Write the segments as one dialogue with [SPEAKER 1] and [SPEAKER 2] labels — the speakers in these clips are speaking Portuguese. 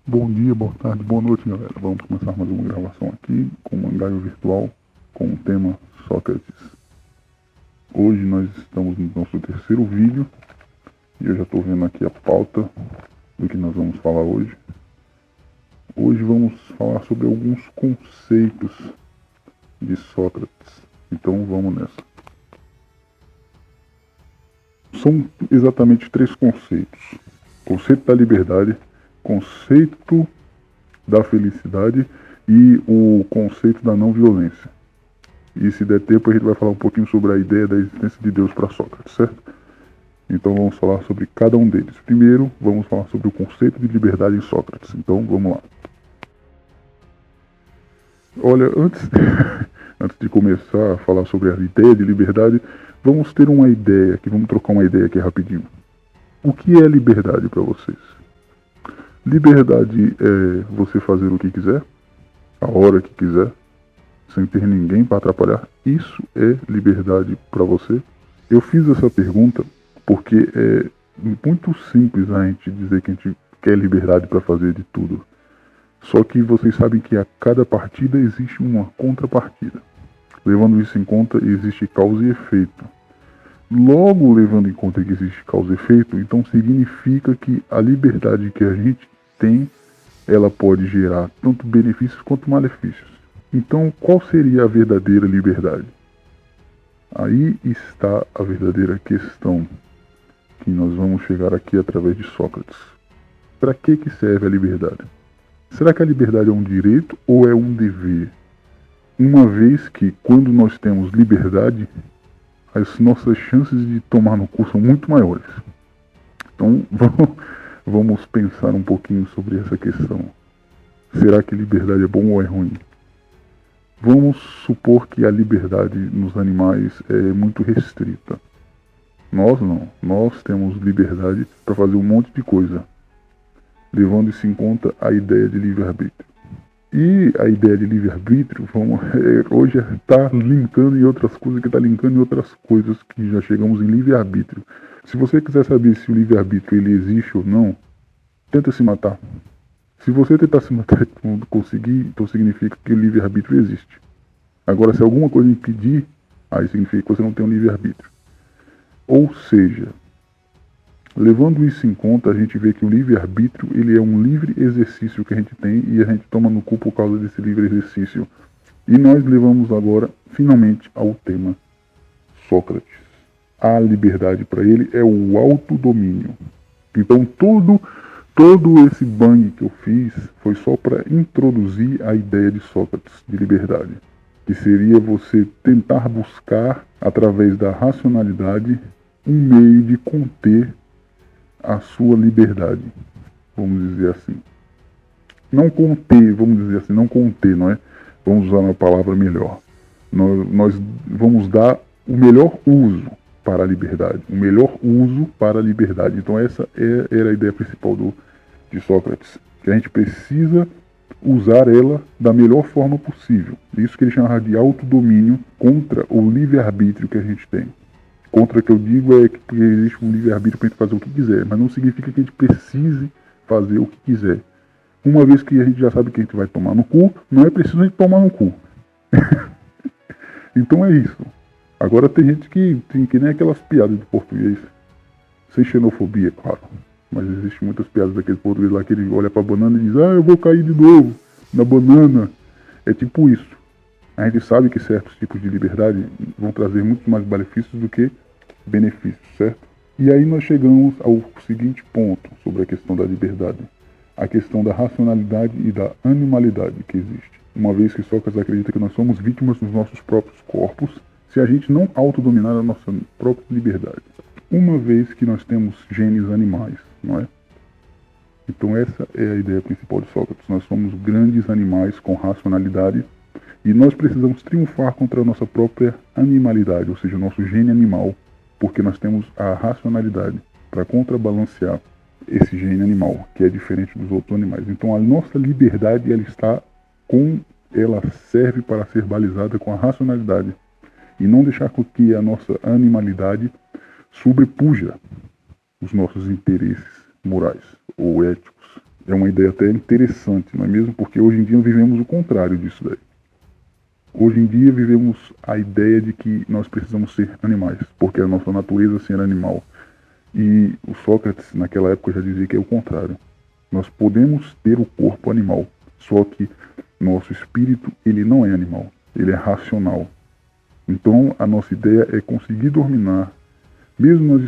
[SPEAKER 1] Bom dia, boa tarde, boa noite, galera. Vamos começar mais uma gravação aqui com o Mangaio Virtual com o tema Sócrates. Hoje nós estamos no nosso terceiro vídeo e eu já estou vendo aqui a pauta do que nós vamos falar hoje. Hoje vamos falar sobre alguns conceitos de Sócrates. Então vamos nessa. São exatamente três conceitos: conceito da liberdade, conceito da felicidade e o conceito da não violência. E se der tempo a gente vai falar um pouquinho sobre a ideia da existência de Deus para Sócrates, certo? Então vamos falar sobre cada um deles. Primeiro vamos falar sobre o conceito de liberdade em Sócrates. Então vamos lá. Olha, antes de começar a falar sobre a ideia de liberdade, vamos ter uma ideia aqui, vamos trocar uma ideia aqui rapidinho. O que é liberdade para vocês? Liberdade é você fazer o que quiser, a hora que quiser, sem ter ninguém para atrapalhar. Isso é liberdade para você? Eu fiz essa pergunta porque é muito simples a gente dizer que a gente quer liberdade para fazer de tudo. Só que vocês sabem que a cada partida existe uma contrapartida. Levando isso em conta, existe causa e efeito. Logo, levando em conta que existe causa e efeito, então significa que a liberdade que a gente tem, ela pode gerar tanto benefícios quanto malefícios. Então, qual seria a verdadeira liberdade? Aí está a verdadeira questão que nós vamos chegar aqui através de Sócrates. Para que serve a liberdade? Será que a liberdade é um direito ou é um dever? Uma vez que, quando nós temos liberdade, as nossas chances de tomar no cu são muito maiores. Então, vamos pensar um pouquinho sobre essa questão. Será que liberdade é bom ou é ruim? Vamos supor que a liberdade nos animais é muito restrita. Nós não. Nós temos liberdade para fazer um monte de coisa, levando isso em conta a ideia de livre-arbítrio. E a ideia de livre-arbítrio, hoje está linkando em outras coisas, que está linkando em outras coisas, que já chegamos em livre-arbítrio. Se você quiser saber se o livre-arbítrio ele existe ou não, tenta se matar. Se você tentar se matar e não conseguir, então significa que o livre-arbítrio existe. Agora, se alguma coisa impedir, aí significa que você não tem um livre-arbítrio. Ou seja, levando isso em conta, a gente vê que o livre-arbítrio ele é um livre exercício que a gente tem e a gente toma no cu por causa desse livre exercício. E nós levamos agora, finalmente, ao tema Sócrates. A liberdade para ele é o autodomínio. Então todo esse bang que eu fiz foi só para introduzir a ideia de Sócrates, de liberdade. Que seria você tentar buscar, através da racionalidade, um meio de conter a sua liberdade, vamos dizer assim. Não conter, vamos dizer assim, não conter, não é? Vamos usar uma palavra melhor. Nós vamos dar o melhor uso para a liberdade, o melhor uso para a liberdade. Então essa era a ideia principal de Sócrates, que a gente precisa usar ela da melhor forma possível. Isso que ele chamava de autodomínio contra o livre-arbítrio que a gente tem. Contra que eu digo é que existe um livre-arbítrio para a gente fazer o que quiser, mas não significa que a gente precise fazer o que quiser. Uma vez que a gente já sabe que a gente vai tomar no cu, não é preciso a gente tomar no cu. Então é isso. Agora tem gente que nem aquelas piadas de português, sem xenofobia, claro. Mas existem muitas piadas daquele português lá que ele olha pra banana e diz: eu vou cair de novo na banana. É tipo isso. A gente sabe que certos tipos de liberdade vão trazer muito mais benefícios do que benefícios, certo? E aí nós chegamos ao seguinte ponto sobre a questão da liberdade. A questão da racionalidade e da animalidade que existe. Uma vez que Sócrates acredita que nós somos vítimas dos nossos próprios corpos, se a gente não autodominar a nossa própria liberdade. Uma vez que nós temos genes animais, não é? Então essa é a ideia principal de Sócrates. Nós somos grandes animais com racionalidade e nós precisamos triunfar contra a nossa própria animalidade, ou seja, o nosso gene animal, porque nós temos a racionalidade para contrabalancear esse gene animal, que é diferente dos outros animais. Então a nossa liberdade ela serve para ser balizada com a racionalidade e não deixar com que a nossa animalidade sobrepuja os nossos interesses morais ou éticos. É uma ideia até interessante, não é mesmo? Porque hoje em dia vivemos o contrário disso daí. Hoje em dia vivemos a ideia de que nós precisamos ser animais, porque a nossa natureza é ser animal. E o Sócrates, naquela época, já dizia que é o contrário. Nós podemos ter o corpo animal, só que nosso espírito, ele não é animal, ele é racional. Então, a nossa ideia é conseguir dominar, mesmo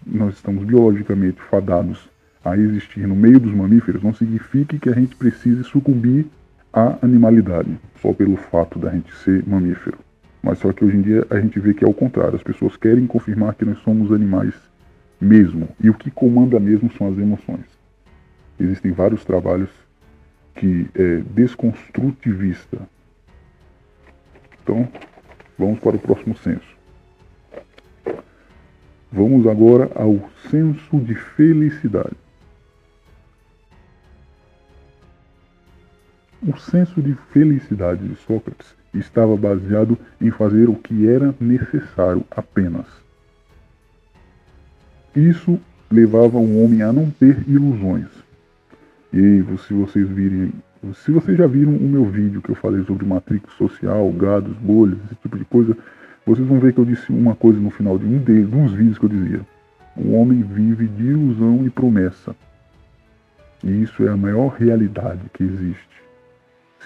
[SPEAKER 1] nós estamos biologicamente fadados a existir no meio dos mamíferos, não significa que a gente precise sucumbir à animalidade, só pelo fato da gente ser mamífero. Mas só que hoje em dia a gente vê que é o contrário, as pessoas querem confirmar que nós somos animais mesmo, e o que comanda mesmo são as emoções. Existem vários trabalhos que é desconstrutivista. Então, vamos para o próximo senso. Vamos agora ao senso de felicidade. O senso de felicidade de Sócrates estava baseado em fazer o que era necessário apenas. Isso levava o homem a não ter ilusões. E se vocês já viram o meu vídeo que eu falei sobre matrix social, gados, bolhas, esse tipo de coisa, vocês vão ver que eu disse uma coisa no final de uns vídeos que eu dizia: o homem vive de ilusão e promessa. E isso é a maior realidade que existe.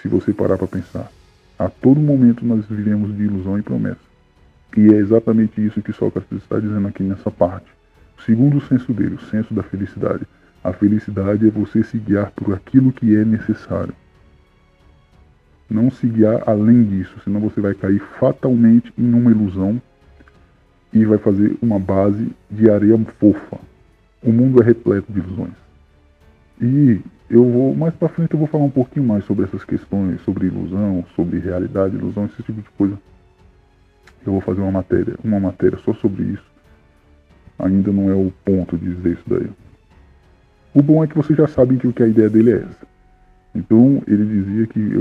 [SPEAKER 1] Se você parar para pensar, a todo momento nós vivemos de ilusão e promessa. E é exatamente isso que Sócrates está dizendo aqui nessa parte. O segundo senso dele, o senso da felicidade. A felicidade é você se guiar por aquilo que é necessário. Não se guiar além disso, senão você vai cair fatalmente em uma ilusão e vai fazer uma base de areia fofa. O mundo é repleto de ilusões. E mais para frente eu vou falar um pouquinho mais sobre essas questões, sobre ilusão, sobre realidade, ilusão, esse tipo de coisa. Eu vou fazer uma matéria só sobre isso. Ainda não é o ponto de dizer isso daí. O bom é que vocês já sabem que a ideia dele é essa. Então ele dizia que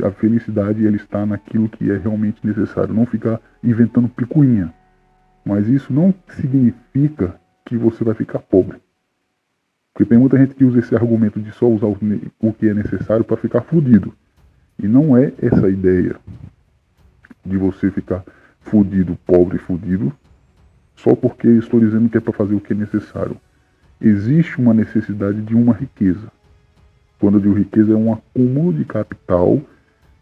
[SPEAKER 1] a felicidade ela está naquilo que é realmente necessário, não ficar inventando picuinha. Mas isso não significa que você vai ficar pobre. Porque tem muita gente que usa esse argumento de só usar o que é necessário para ficar fudido. E não é essa a ideia de você ficar fudido, pobre, fudido, só porque eu estou dizendo que é para fazer o que é necessário. Existe uma necessidade de uma riqueza. Quando eu digo riqueza, é um acúmulo de capital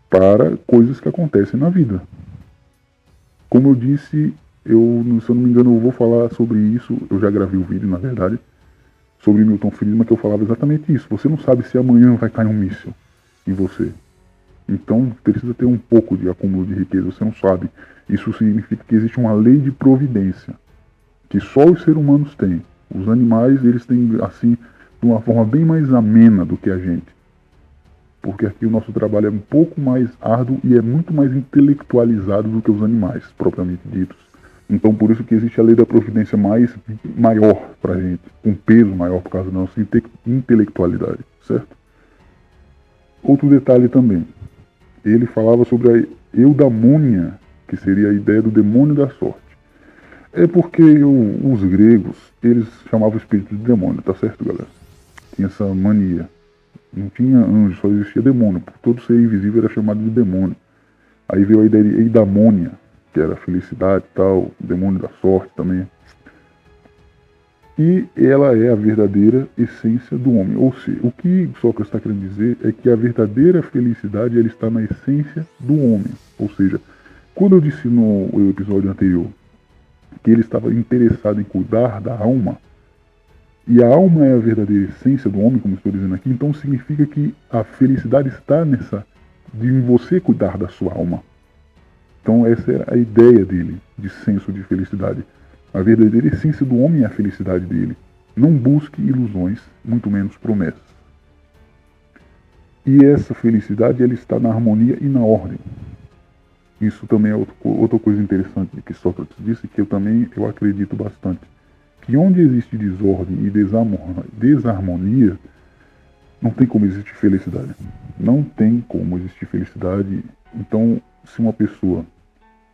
[SPEAKER 1] para coisas que acontecem na vida. Como eu disse, se eu não me engano, eu vou falar sobre isso, eu já gravei o vídeo, na verdade, sobre Milton Friedman, que eu falava exatamente isso. Você não sabe se amanhã vai cair um míssil em você. Então, precisa ter um pouco de acúmulo de riqueza, você não sabe. Isso significa que existe uma lei de providência, que só os seres humanos têm. Os animais, eles têm, assim, de uma forma bem mais amena do que a gente. Porque aqui o nosso trabalho é um pouco mais árduo e é muito mais intelectualizado do que os animais, propriamente ditos. Então, por isso que existe a lei da providência maior pra gente, um peso maior por causa da nossa intelectualidade, certo? Outro detalhe também. Ele falava sobre a eudamônia, que seria a ideia do demônio da sorte. É porque os gregos, eles chamavam o espírito de demônio, tá certo, galera? Tinha essa mania. Não tinha anjo, só existia demônio. Todo ser invisível era chamado de demônio. Aí veio a ideia de eudamônia, que era a felicidade e tal, o demônio da sorte também. E ela é a verdadeira essência do homem. Ou seja, o que Sócrates está querendo dizer é que a verdadeira felicidade ela está na essência do homem. Ou seja, quando eu disse no episódio anterior que ele estava interessado em cuidar da alma, e a alma é a verdadeira essência do homem, como estou dizendo aqui, então significa que a felicidade está em você cuidar da sua alma. Então essa é a ideia dele, de senso de felicidade. A verdadeira essência do homem é a felicidade dele. Não busque ilusões, muito menos promessas. E essa felicidade ela está na harmonia e na ordem. Isso também é outra coisa interessante que Sócrates disse, que eu acredito bastante. Que onde existe desordem e desarmonia, não tem como existir felicidade. Não tem como existir felicidade. Então, se uma pessoa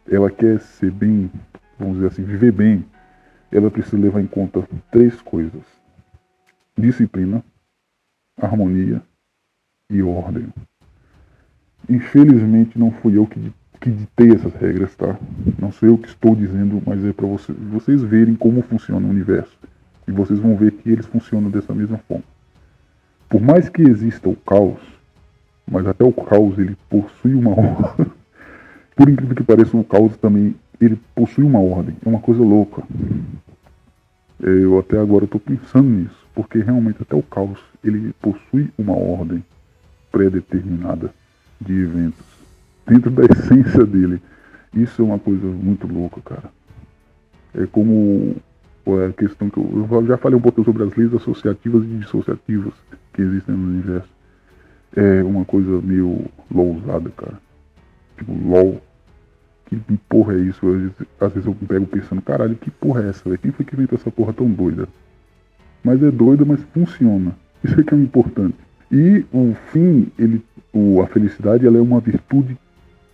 [SPEAKER 1] ela quer ser bem, vamos dizer assim, viver bem, ela precisa levar em conta 3 coisas: disciplina, harmonia e ordem. Infelizmente não fui eu que ditei essas regras, tá? Não sou eu que estou dizendo, mas é para vocês verem como funciona o universo. E vocês vão ver que eles funcionam dessa mesma forma. Por mais que exista o caos, mas até o caos ele possui uma ordem. Por incrível que pareça, o caos também ele possui uma ordem. É uma coisa louca. Eu até agora estou pensando nisso, porque realmente até o caos ele possui uma ordem pré-determinada de eventos dentro da essência dele. Isso é uma coisa muito louca, cara. É como a questão que eu já falei um pouco sobre as leis associativas e dissociativas que existem no universo. É uma coisa meio lousada, cara. Tipo, LOL. Que porra é isso? Às vezes eu me pego pensando, caralho, que porra é essa, velho? Quem foi que inventou essa porra tão doida? Mas é doida, mas funciona. Isso é que é o importante. E o fim, a felicidade, ela é uma virtude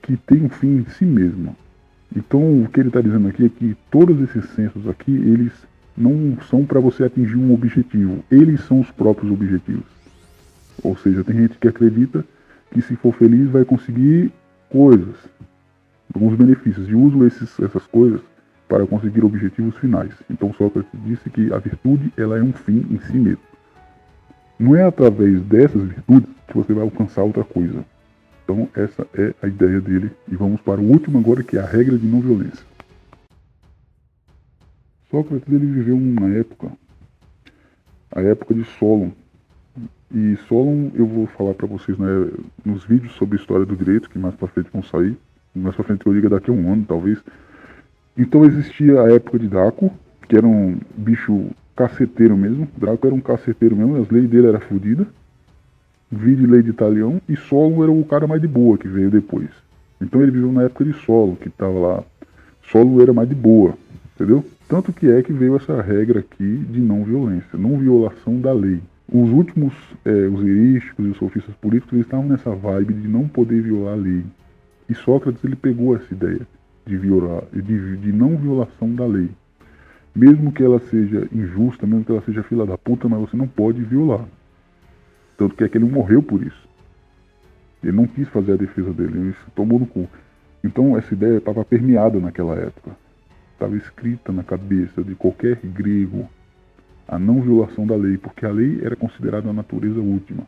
[SPEAKER 1] que tem um fim em si mesma. Então, o que ele está dizendo aqui é que todos esses sensos aqui, eles não são para você atingir um objetivo. Eles são os próprios objetivos. Ou seja, tem gente que acredita que se for feliz vai conseguir coisas, alguns benefícios, e usam essas coisas para conseguir objetivos finais. Então Sócrates disse que a virtude ela é um fim em si mesmo. Não é através dessas virtudes que você vai alcançar outra coisa. Então essa é a ideia dele. E vamos para o último agora, que é a regra de não violência. Sócrates ele viveu uma época, a época de Solon. E Solon eu vou falar para vocês, né, nos vídeos sobre história do direito, que mais para frente vão sair. Mais pra frente eu digo daqui a um ano, talvez. Então existia a época de Draco, que era um bicho caceteiro mesmo. Draco era um caceteiro mesmo, as leis dele eram fodidas. Vide lei de Italião. E Solon era o cara mais de boa que veio depois. Então ele viveu na época de Solon, que tava lá. Solon era mais de boa, entendeu? Tanto que é que veio essa regra aqui de não violência, não violação da lei. Os últimos, os erísticos e os sofistas políticos, eles estavam nessa vibe de não poder violar a lei. E Sócrates ele pegou essa ideia de não violação da lei. Mesmo que ela seja injusta, mesmo que ela seja filha da puta, mas você não pode violar. Tanto que é que ele morreu por isso. Ele não quis fazer a defesa dele, ele se tomou no cu. Então essa ideia estava permeada naquela época. Estava escrita na cabeça de qualquer grego a não violação da lei, porque a lei era considerada a natureza última.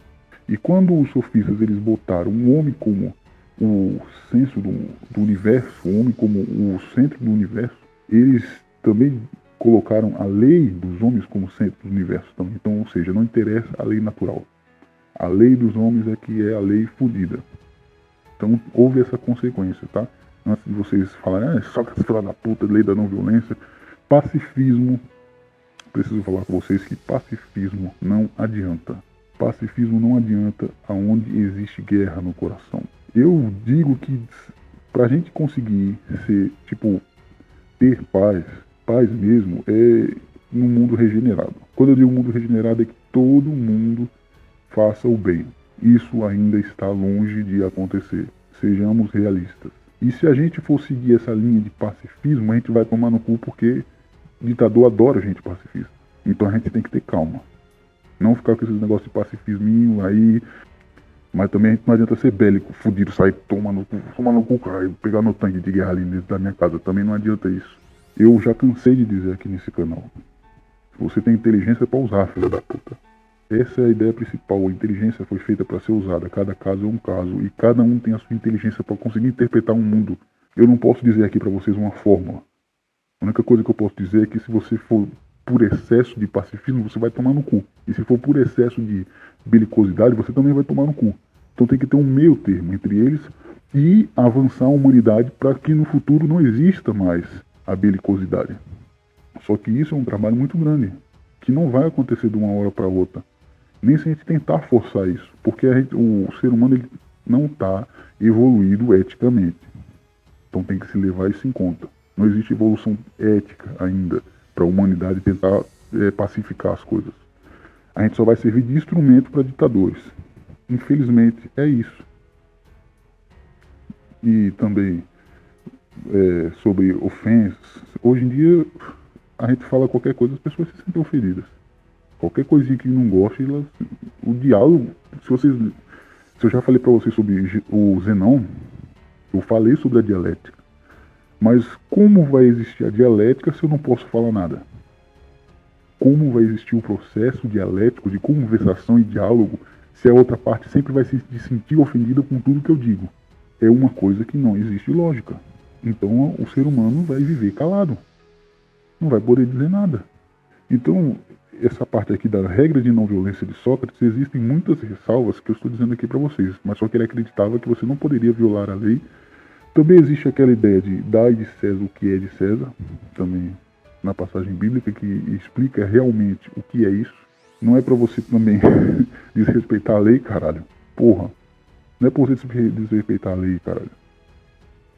[SPEAKER 1] E quando os sofistas eles botaram um homem como o centro do universo, o homem como o centro do universo, eles também colocaram a lei dos homens como centro do universo também. Então, ou seja, não interessa a lei natural. A lei dos homens é que é a lei fodida. Então, houve essa consequência, tá? Antes de vocês falarem, só que essa filha da puta, lei da não violência, pacifismo, preciso falar com vocês que pacifismo não adianta. Pacifismo não adianta aonde existe guerra no coração. Eu digo que pra gente conseguir ser, ter paz mesmo, é num mundo regenerado. Quando eu digo mundo regenerado é que todo mundo faça o bem. Isso ainda está longe de acontecer. Sejamos realistas. E se a gente for seguir essa linha de pacifismo, a gente vai tomar no cu porque ditador adora gente pacifista. Então a gente tem que ter calma. Não ficar com esses negócios de pacifisminho aí. Mas também a gente não adianta ser bélico, fudido, sair tomando no cu, cara, pegar no tanque de guerra ali dentro da minha casa. Também não adianta isso. Eu já cansei de dizer aqui nesse canal. Se você tem inteligência pra usar, filho da puta. Essa é a ideia principal. A inteligência foi feita para ser usada. Cada caso é um caso. E cada um tem a sua inteligência para conseguir interpretar um mundo. Eu não posso dizer aqui para vocês uma fórmula. A única coisa que eu posso dizer é que se você for por excesso de pacifismo, você vai tomar no cu. E se for por excesso de belicosidade, você também vai tomar no cu. Então tem que ter um meio termo entre eles e avançar a humanidade para que no futuro não exista mais a belicosidade. Só que isso é um trabalho muito grande, que não vai acontecer de uma hora para outra. Nem se a gente tentar forçar isso, porque o ser humano ele não está evoluído eticamente. Então tem que se levar isso em conta. Não existe evolução ética ainda para a humanidade tentar pacificar as coisas. A gente só vai servir de instrumento para ditadores. Infelizmente é isso. E também sobre ofensas. Hoje em dia a gente fala qualquer coisa, as pessoas se sentem ofendidas. Qualquer coisinha que não goste, o diálogo, se eu já falei para vocês sobre o Zenão, eu falei sobre a dialética. Mas como vai existir a dialética se eu não posso falar nada? Como vai existir o processo dialético de conversação e diálogo se a outra parte sempre vai se sentir ofendida com tudo que eu digo? É uma coisa que não existe lógica. Então o ser humano vai viver calado. Não vai poder dizer nada. Então, essa parte aqui da regra de não violência de Sócrates, existem muitas ressalvas que eu estou dizendo aqui para vocês, mas só que ele acreditava que você não poderia violar a lei. Também existe aquela ideia de dar de César o que é de César, também na passagem bíblica, que explica realmente o que é isso. Não é para você também desrespeitar a lei, caralho. Porra. Não é pra você desrespeitar a lei, caralho.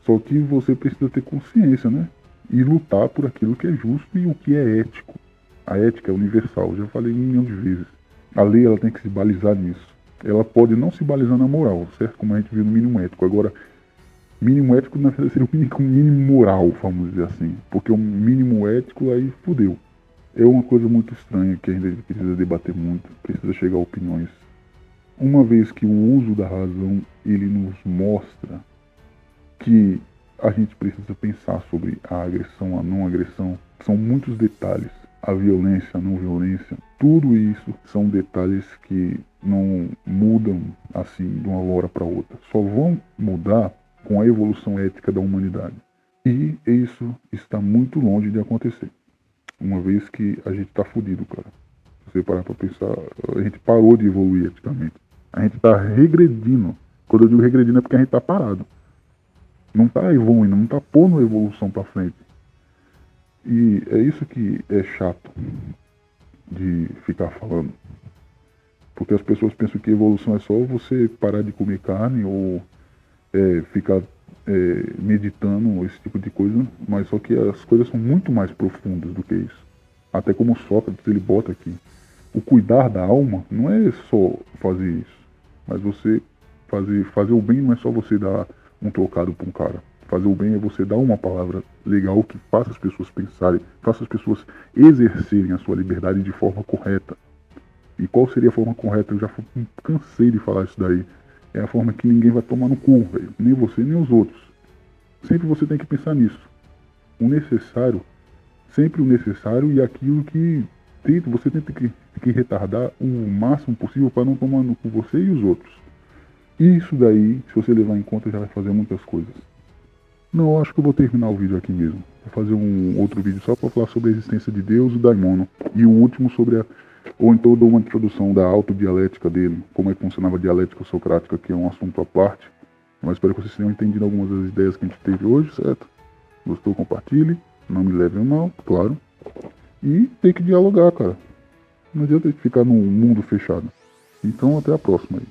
[SPEAKER 1] Só que você precisa ter consciência, né? E lutar por aquilo que é justo e o que é ético. A ética é universal, já falei 1 milhão de vezes. A lei ela tem que se balizar nisso. Ela pode não se balizar na moral, certo? Como a gente viu no mínimo ético. Agora, mínimo ético na verdade seria o mínimo moral, vamos dizer assim. Porque o mínimo ético aí fudeu. É uma coisa muito estranha que ainda precisa debater muito, precisa chegar a opiniões. Uma vez que o uso da razão ele nos mostra que a gente precisa pensar sobre a agressão, a não agressão, são muitos detalhes. A violência, a não violência, tudo isso são detalhes que não mudam assim de uma hora para outra. Só vão mudar com a evolução ética da humanidade. E isso está muito longe de acontecer. Uma vez que a gente está fudido, cara. Se você parar para pensar, a gente parou de evoluir eticamente. A gente está regredindo. Quando eu digo regredindo é porque a gente está parado. Não está evoluindo, não está pondo a evolução para frente. E é isso que é chato de ficar falando. Porque as pessoas pensam que evolução é só você parar de comer carne ou ficar meditando, esse tipo de coisa. Mas só que as coisas são muito mais profundas do que isso. Até como Sócrates, ele bota aqui. O cuidar da alma não é só fazer isso. Mas você fazer o bem não é só você dar um trocado para um cara. Fazer o bem é você dar uma palavra legal que faça as pessoas pensarem, faça as pessoas exercerem a sua liberdade de forma correta. E qual seria a forma correta? Eu já cansei de falar isso daí. É a forma que ninguém vai tomar no cu, velho. Nem você, nem os outros. Sempre você tem que pensar nisso. O necessário, sempre o necessário e aquilo que você tenta que retardar o máximo possível para não tomar no cu você e os outros. Isso daí, se você levar em conta, já vai fazer muitas coisas. Não, eu acho que eu vou terminar o vídeo aqui mesmo. Vou fazer um outro vídeo só para falar sobre a existência de Deus e daimono. E o último sobre ou então dou uma introdução da autodialética dele, como é que funcionava a dialética socrática, que é um assunto à parte. Mas espero que vocês tenham entendido algumas das ideias que a gente teve hoje, certo? Gostou? Compartilhe. Não me leve a mal, claro. E tem que dialogar, cara. Não adianta ficar num mundo fechado. Então até a próxima aí.